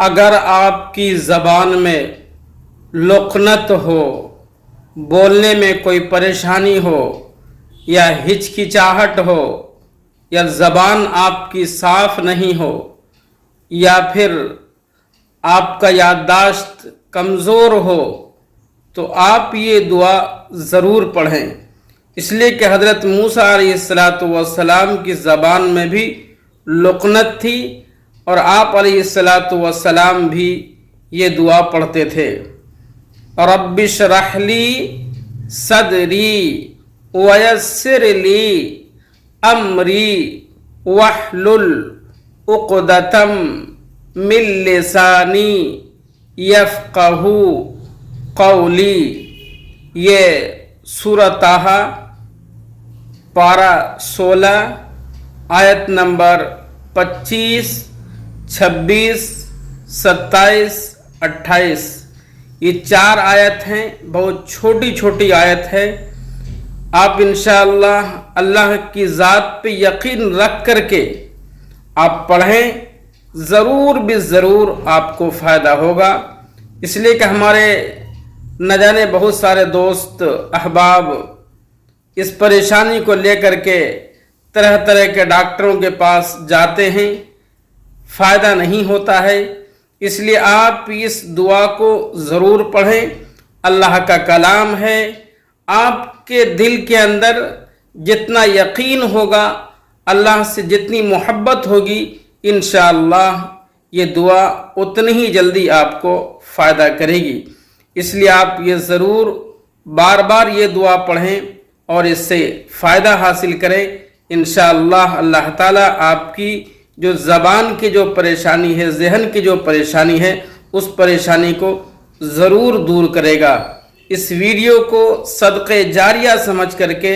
اگر آپ کی زبان میں لکنت ہو، بولنے میں کوئی پریشانی ہو یا ہچکچاہٹ ہو، یا زبان آپ کی صاف نہیں ہو، یا پھر آپ کا یادداشت کمزور ہو، تو آپ یہ دعا ضرور پڑھیں، اس لیے کہ حضرت موسیٰ علیہ السلام کی زبان میں بھی لکنت تھی اور آپ علیہ السلام بھی یہ دعا پڑھتے تھے۔ رب اشرح لی صدری ویسر لی امری واحلل عقدۃ من لسانی یفقہوا قولی۔ یہ سورہ طٰہٰ پارہ 16 آیت نمبر 25، 26، 27، 28، یہ 4 آیت ہیں، بہت چھوٹی چھوٹی آیت ہے۔ آپ انشاءاللہ اللہ کی ذات پہ یقین رکھ کر کے آپ پڑھیں، ضرور بھی ضرور آپ کو فائدہ ہوگا، اس لیے کہ ہمارے نہ جانے بہت سارے دوست احباب اس پریشانی کو لے کر کے طرح طرح کے ڈاکٹروں کے پاس جاتے ہیں، فائدہ نہیں ہوتا ہے، اس لیے آپ اس دعا کو ضرور پڑھیں۔ اللہ کا کلام ہے، آپ کے دل کے اندر جتنا یقین ہوگا، اللہ سے جتنی محبت ہوگی، انشاءاللہ یہ دعا اتنی ہی جلدی آپ کو فائدہ کرے گی، اس لیے آپ یہ ضرور بار بار یہ دعا پڑھیں اور اس سے فائدہ حاصل کریں۔ انشاءاللہ اللہ تعالیٰ آپ کی جو زبان کی جو پریشانی ہے، ذہن کی جو پریشانی ہے، اس پریشانی کو ضرور دور کرے گا۔ اس ویڈیو کو صدقہ جاریہ سمجھ کر کے،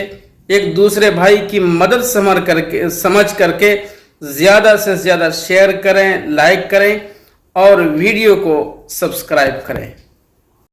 ایک دوسرے بھائی کی مدد سمجھ کر کے زیادہ سے زیادہ شیئر کریں، لائک کریں اور ویڈیو کو سبسکرائب کریں۔